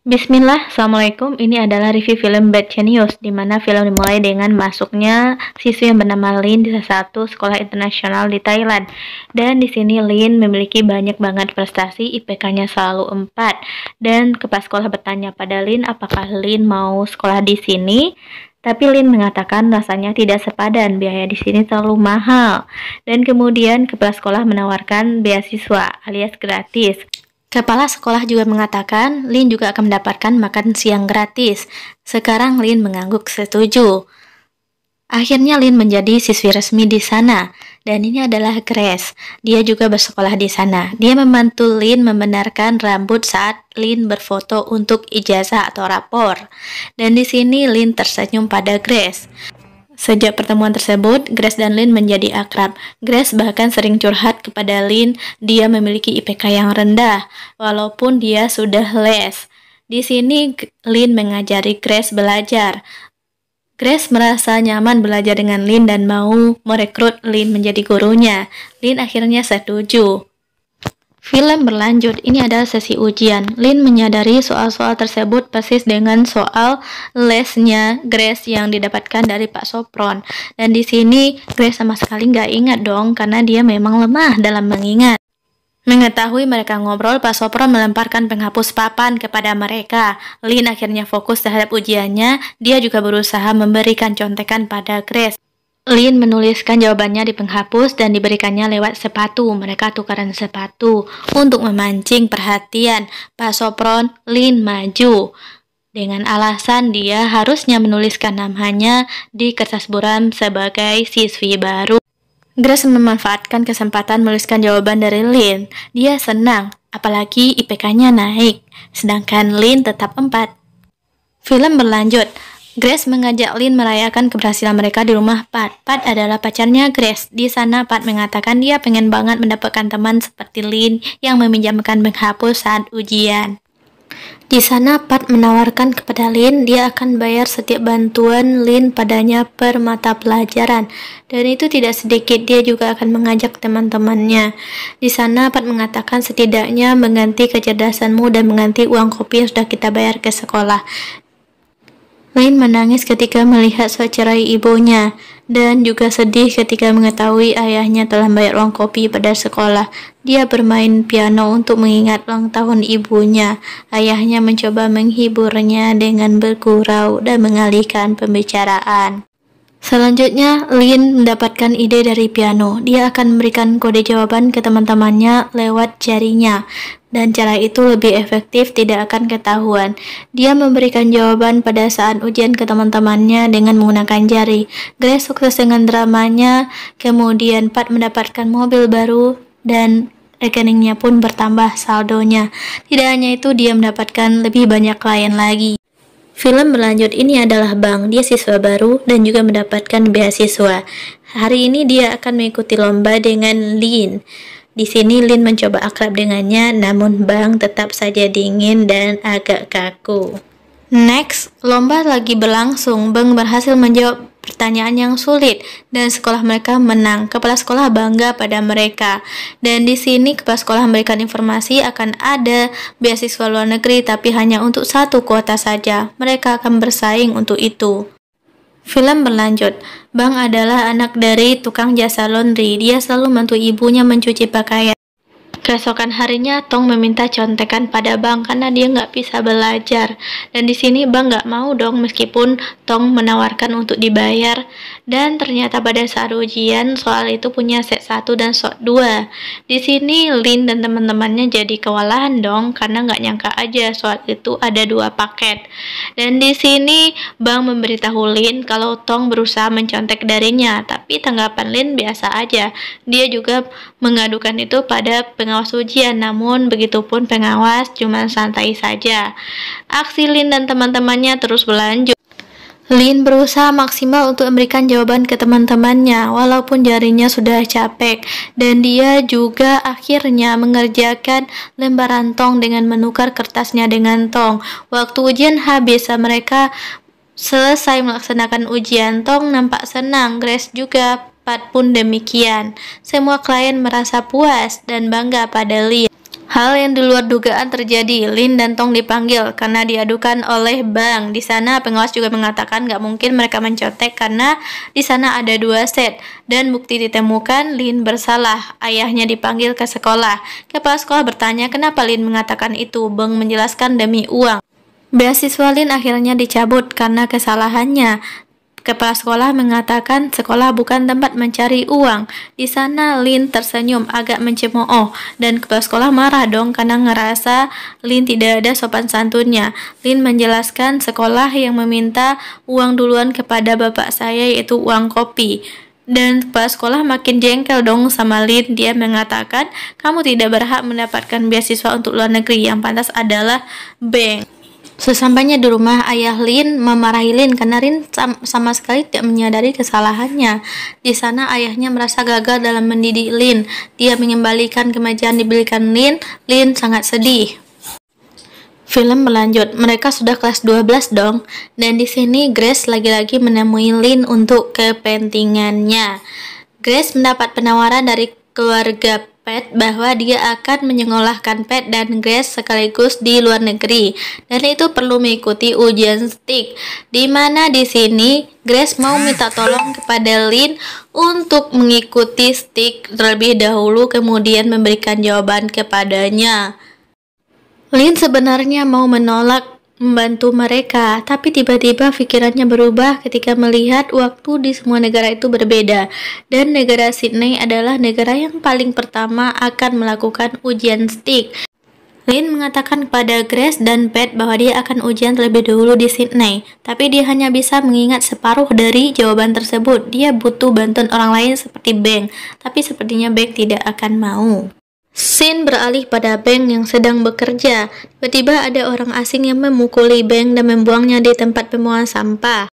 Bismillah, Assalamualaikum. Ini adalah review film Bad Genius, di mana film dimulai dengan masuknya siswi yang bernama Lin di salah satu sekolah internasional di Thailand. Dan di sini Lin memiliki banyak banget prestasi, IPK-nya selalu 4. Dan kepala sekolah bertanya pada Lin apakah Lin mau sekolah di sini. Tapi Lin mengatakan rasanya tidak sepadan, biaya di sini terlalu mahal. Dan kemudian kepala sekolah menawarkan beasiswa alias gratis. Kepala sekolah juga mengatakan Lin juga akan mendapatkan makan siang gratis. Sekarang Lin mengangguk setuju. Akhirnya Lin menjadi siswi resmi di sana. Dan ini adalah Grace. Dia juga bersekolah di sana. Dia membantu Lin membenarkan rambut saat Lin berfoto untuk ijazah atau rapor. Dan di sini Lin tersenyum pada Grace. Sejak pertemuan tersebut, Grace dan Lin menjadi akrab. Grace bahkan sering curhat kepada Lin, dia memiliki IPK yang rendah, walaupun dia sudah les. Di sini, Lin mengajari Grace belajar. Grace merasa nyaman belajar dengan Lin dan mau merekrut Lin menjadi gurunya. Lin akhirnya setuju. Film berlanjut, ini adalah sesi ujian. Lin menyadari soal-soal tersebut persis dengan soal lesnya Grace yang didapatkan dari Pak Sopron. Dan di sini Grace sama sekali nggak ingat dong, karena dia memang lemah dalam mengingat. Mengetahui mereka ngobrol, Pak Sopron melemparkan penghapus papan kepada mereka. Lin akhirnya fokus terhadap ujiannya, dia juga berusaha memberikan contekan pada Grace. Lin menuliskan jawabannya di penghapus dan diberikannya lewat sepatu. Mereka tukaran sepatu. Untuk memancing perhatian Pak Sopron, Lin maju. Dengan alasan dia harusnya menuliskan namanya di kertas buram sebagai siswi baru. Grace memanfaatkan kesempatan menuliskan jawaban dari Lin. Dia senang, apalagi IPK-nya naik. Sedangkan Lin tetap 4. Film berlanjut. Grace mengajak Lin merayakan keberhasilan mereka di rumah Pat. Pat adalah pacarnya Grace. Di sana Pat mengatakan dia pengen banget mendapatkan teman seperti Lin yang meminjamkan penghapus saat ujian. Di sana Pat menawarkan kepada Lin dia akan bayar setiap bantuan Lin padanya per mata pelajaran. Dan itu tidak sedikit, dia juga akan mengajak teman-temannya. Di sana Pat mengatakan setidaknya mengganti kecerdasanmu dan mengganti uang kopi yang sudah kita bayar ke sekolah. Lin menangis ketika melihat surat cerai ibunya dan juga sedih ketika mengetahui ayahnya telah membayar uang kopi pada sekolah. Dia bermain piano untuk mengingat ulang tahun ibunya. Ayahnya mencoba menghiburnya dengan bergurau dan mengalihkan pembicaraan. Selanjutnya, Lin mendapatkan ide dari piano. Dia akan memberikan kode jawaban ke teman-temannya lewat jarinya. Dan cara itu lebih efektif, tidak akan ketahuan. Dia memberikan jawaban pada saat ujian ke teman-temannya dengan menggunakan jari. Grace sukses dengan dramanya, kemudian Pat mendapatkan mobil baru dan rekeningnya pun bertambah saldonya. Tidak hanya itu, dia mendapatkan lebih banyak klien lagi. Film berlanjut, ini adalah Bang, dia siswa baru dan juga mendapatkan beasiswa. Hari ini dia akan mengikuti lomba dengan Lin. Di sini Lin mencoba akrab dengannya, namun Bang tetap saja dingin dan agak kaku. Next, lomba lagi berlangsung. Bang berhasil menjawab pertanyaan yang sulit dan sekolah mereka menang. Kepala sekolah bangga pada mereka. Dan di sini kepala sekolah memberikan informasi akan ada beasiswa luar negeri tapi hanya untuk satu kuota saja. Mereka akan bersaing untuk itu. Film berlanjut. Bang adalah anak dari tukang jasa laundry. Dia selalu membantu ibunya mencuci pakaian. Keesokan harinya, Tong meminta contekan pada Bang karena dia nggak bisa belajar. Dan di sini Bang nggak mau dong meskipun Tong menawarkan untuk dibayar. Dan ternyata pada saat ujian, soal itu punya set 1 dan set 2. Di sini Lin dan teman-temannya jadi kewalahan dong karena nggak nyangka aja soal itu ada 2 paket. Dan di sini Bang memberitahu Lin kalau Tong berusaha mencontek darinya. Tapi tanggapan Lin biasa aja. Dia juga mengadukan itu pada pengawas ujian, namun begitupun pengawas cuma santai saja. Aksi Lin dan teman-temannya terus berlanjut. Lin berusaha maksimal untuk memberikan jawaban ke teman-temannya walaupun jarinya sudah capek, dan dia juga akhirnya mengerjakan lembaran Tong dengan menukar kertasnya dengan Tong. Waktu ujian habis, mereka selesai melaksanakan ujian. Tong nampak senang, Grace juga, Pat pun demikian. Semua klien merasa puas dan bangga pada Lin. Hal yang di luar dugaan terjadi. Lin dan Tong dipanggil karena diadukan oleh Bang. Di sana pengawas juga mengatakan nggak mungkin mereka mencontek karena di sana ada 2 set. Dan bukti ditemukan Lin bersalah. Ayahnya dipanggil ke sekolah. Kepala sekolah bertanya kenapa Lin mengatakan itu. Bang menjelaskan demi uang. Beasiswa Lin akhirnya dicabut karena kesalahannya. Kepala sekolah mengatakan sekolah bukan tempat mencari uang. Di sana Lin tersenyum agak mencemooh dan kepala sekolah marah dong karena ngerasa Lin tidak ada sopan santunnya. Lin menjelaskan sekolah yang meminta uang duluan kepada bapak saya yaitu uang kopi. Dan kepala sekolah makin jengkel dong sama Lin. Dia mengatakan kamu tidak berhak mendapatkan beasiswa untuk luar negeri, yang pantas adalah Beng. Sesampainya di rumah, ayah Lin memarahi Lin karena Lin sama sekali tidak menyadari kesalahannya. Di sana ayahnya merasa gagal dalam mendidik Lin. Dia mengembalikan kemeja yang dibelikan Lin. Lin sangat sedih. Film berlanjut, mereka sudah kelas 12 dong. Dan di sini Grace lagi-lagi menemui Lin untuk kepentingannya. Grace mendapat penawaran dari keluarga Pat bahwa dia akan menyekolahkan Pat dan Grace sekaligus di luar negeri, dan itu perlu mengikuti ujian STIK, di mana di sini Grace mau minta tolong kepada Lin untuk mengikuti STIK terlebih dahulu kemudian memberikan jawaban kepadanya. Lin sebenarnya mau menolak membantu mereka, tapi tiba-tiba pikirannya berubah ketika melihat waktu di semua negara itu berbeda, dan negara Sydney adalah negara yang paling pertama akan melakukan ujian STIK. Lin mengatakan kepada Grace dan Pat bahwa dia akan ujian terlebih dahulu di Sydney, tapi dia hanya bisa mengingat separuh dari jawaban tersebut. Dia butuh bantuan orang lain seperti Beng, tapi sepertinya Beng tidak akan mau. Scene beralih pada Beng yang sedang bekerja. Tiba-tiba ada orang asing yang memukuli Beng dan membuangnya di tempat pembuangan sampah.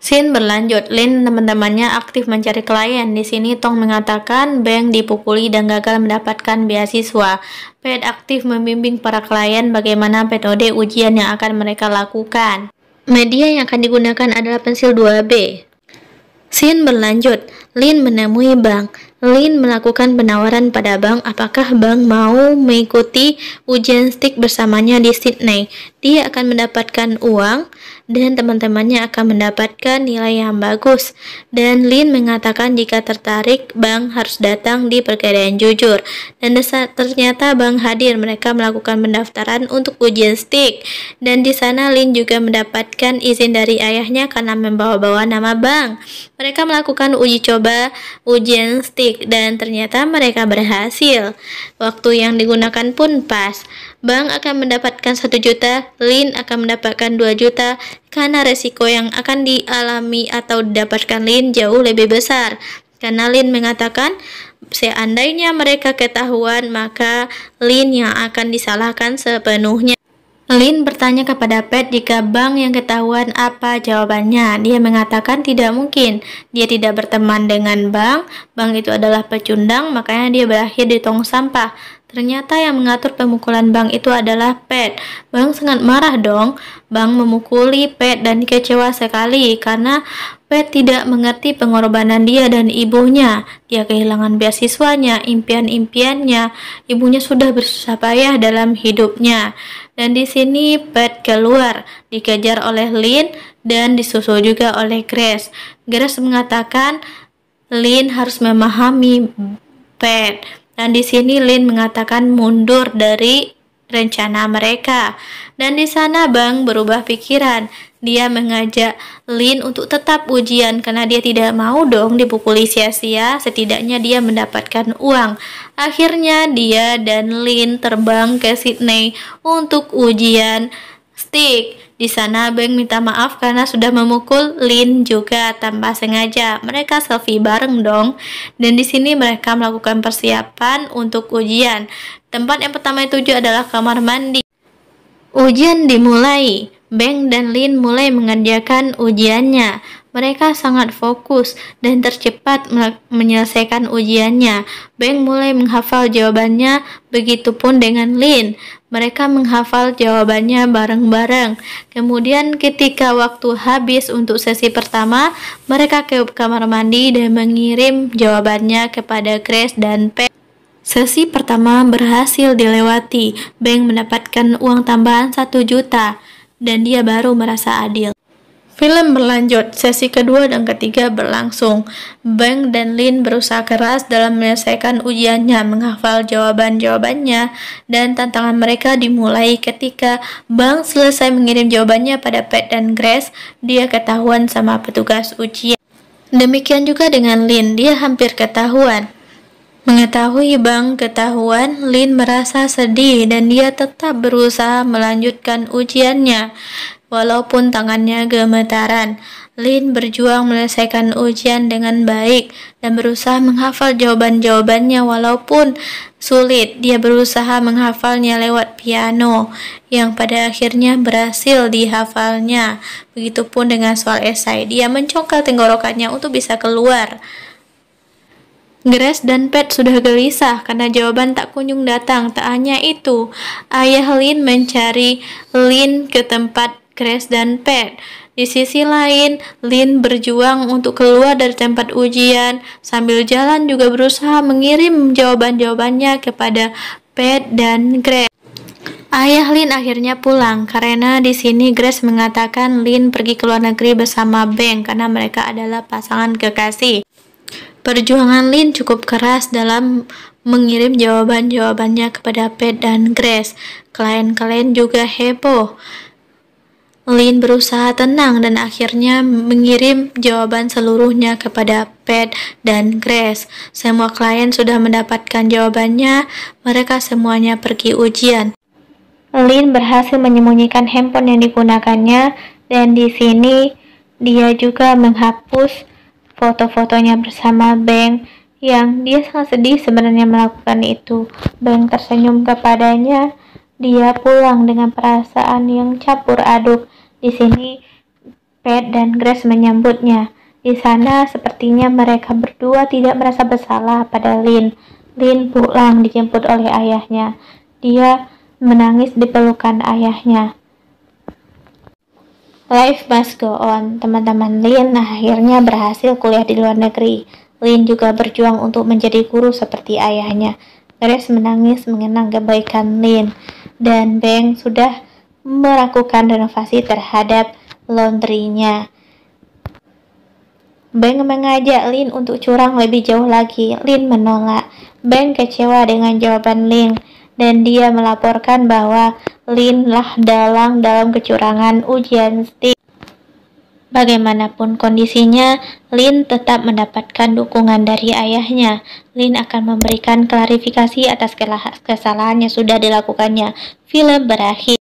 Scene berlanjut, Lin dan teman-temannya aktif mencari klien. Di sini Tong mengatakan Beng dipukuli dan gagal mendapatkan beasiswa. Pat aktif membimbing para klien bagaimana metode ujian yang akan mereka lakukan. Media yang akan digunakan adalah pensil 2B. Scene berlanjut, Lin menemui Bang. Lin melakukan penawaran pada Bang apakah Bang mau mengikuti ujian STIK bersamanya di Sydney. Dia akan mendapatkan uang dan teman-temannya akan mendapatkan nilai yang bagus. Dan Lin mengatakan jika tertarik, Bang harus datang di perkalian jujur. Dan ternyata Bang hadir. Mereka melakukan pendaftaran untuk ujian STIK. Dan di sana Lin juga mendapatkan izin dari ayahnya karena membawa-bawa nama Bang. Mereka melakukan uji coba ujian STIK dan ternyata mereka berhasil. Waktu yang digunakan pun pas. Bang akan mendapatkan 1 juta, Lin akan mendapatkan 2 juta karena resiko yang akan dialami atau didapatkan Lin jauh lebih besar. Karena Lin mengatakan seandainya mereka ketahuan maka Lin yang akan disalahkan sepenuhnya. Lin bertanya kepada Pat jika Bang yang ketahuan apa jawabannya. Dia mengatakan tidak mungkin. Dia tidak berteman dengan Bang. Bang itu adalah pecundang, makanya dia berakhir di tong sampah. Ternyata yang mengatur pemukulan Bang itu adalah Pat. Bang sangat marah dong. Bang memukuli Pat dan kecewa sekali karena Pat tidak mengerti pengorbanan dia dan ibunya. Dia kehilangan beasiswanya, impian-impiannya. Ibunya sudah bersusah payah dalam hidupnya. Dan di sini Pat keluar, dikejar oleh Lin dan disusul juga oleh Grace. Grace mengatakan Lin harus memahami Pat. Dan di sini Lin mengatakan mundur dari rencana mereka. Dan di sana Bang berubah pikiran. Dia mengajak Lin untuk tetap ujian karena dia tidak mau dong dipukuli sia-sia. Setidaknya dia mendapatkan uang. Akhirnya dia dan Lin terbang ke Sydney untuk ujian STIK. Di sana Bang minta maaf karena sudah memukul Lin juga tanpa sengaja. Mereka selfie bareng dong. Dan di sini mereka melakukan persiapan untuk ujian. Tempat yang pertama dituju adalah kamar mandi. Ujian dimulai. Bang dan Lin mulai mengerjakan ujiannya. Mereka sangat fokus dan tercepat menyelesaikan ujiannya. Bang mulai menghafal jawabannya, begitupun dengan Lin. Mereka menghafal jawabannya bareng-bareng. Kemudian ketika waktu habis untuk sesi pertama, mereka ke kamar mandi dan mengirim jawabannya kepada Grace dan Pat. Sesi pertama berhasil dilewati. Beng mendapatkan uang tambahan 1 juta dan dia baru merasa adil. Film berlanjut, sesi kedua dan ketiga berlangsung. Beng dan Lin berusaha keras dalam menyelesaikan ujiannya, menghafal jawaban-jawabannya, dan tantangan mereka dimulai ketika Bang selesai mengirim jawabannya pada Pat dan Grace. Dia ketahuan sama petugas ujian. Demikian juga dengan Lin, dia hampir ketahuan. Mengetahui Bang ketahuan, Lin merasa sedih dan dia tetap berusaha melanjutkan ujiannya. Walaupun tangannya gemetaran, Lin berjuang menyelesaikan ujian dengan baik dan berusaha menghafal jawaban-jawabannya walaupun sulit. Dia berusaha menghafalnya lewat piano, yang pada akhirnya berhasil dihafalnya. Begitupun dengan soal esai, dia mencongkel tenggorokannya untuk bisa keluar. Grace dan Pat sudah gelisah karena jawaban tak kunjung datang. Tak hanya itu, ayah Lin mencari Lin ke tempat Grace dan Pat. Di sisi lain, Lin berjuang untuk keluar dari tempat ujian, sambil jalan juga berusaha mengirim jawaban-jawabannya kepada Pat dan Grace. Ayah Lin akhirnya pulang karena di sini Grace mengatakan Lin pergi ke luar negeri bersama Beng karena mereka adalah pasangan kekasih. Perjuangan Lin cukup keras dalam mengirim jawaban-jawabannya kepada Pat dan Grace. Klien-klien juga heboh. Lin berusaha tenang dan akhirnya mengirim jawaban seluruhnya kepada Pat dan Grace. Semua klien sudah mendapatkan jawabannya, mereka semuanya pergi ujian. Lin berhasil menyembunyikan handphone yang digunakannya dan di sini dia juga menghapus foto-fotonya bersama Beng yang dia sangat sedih sebenarnya melakukan itu. Beng tersenyum kepadanya. Dia pulang dengan perasaan yang campur aduk. Di sini Pat dan Grace menyambutnya. Di sana sepertinya mereka berdua tidak merasa bersalah pada Lin. Lin pulang dijemput oleh ayahnya. Dia menangis di pelukan ayahnya. Life must go on. Teman-teman Lin akhirnya berhasil kuliah di luar negeri. Lin juga berjuang untuk menjadi guru seperti ayahnya. Grace menangis mengenang kebaikan Lin. Dan Beng sudah melakukan renovasi terhadap laundry-nya. Beng mengajak Lin untuk curang lebih jauh lagi. Lin menolak. Beng kecewa dengan jawaban Lin dan dia melaporkan bahwa Lin lah dalang dalam kecurangan ujian STEAM. Bagaimanapun kondisinya, Lin tetap mendapatkan dukungan dari ayahnya. Lin akan memberikan klarifikasi atas kesalahan yang sudah dilakukannya. Film berakhir.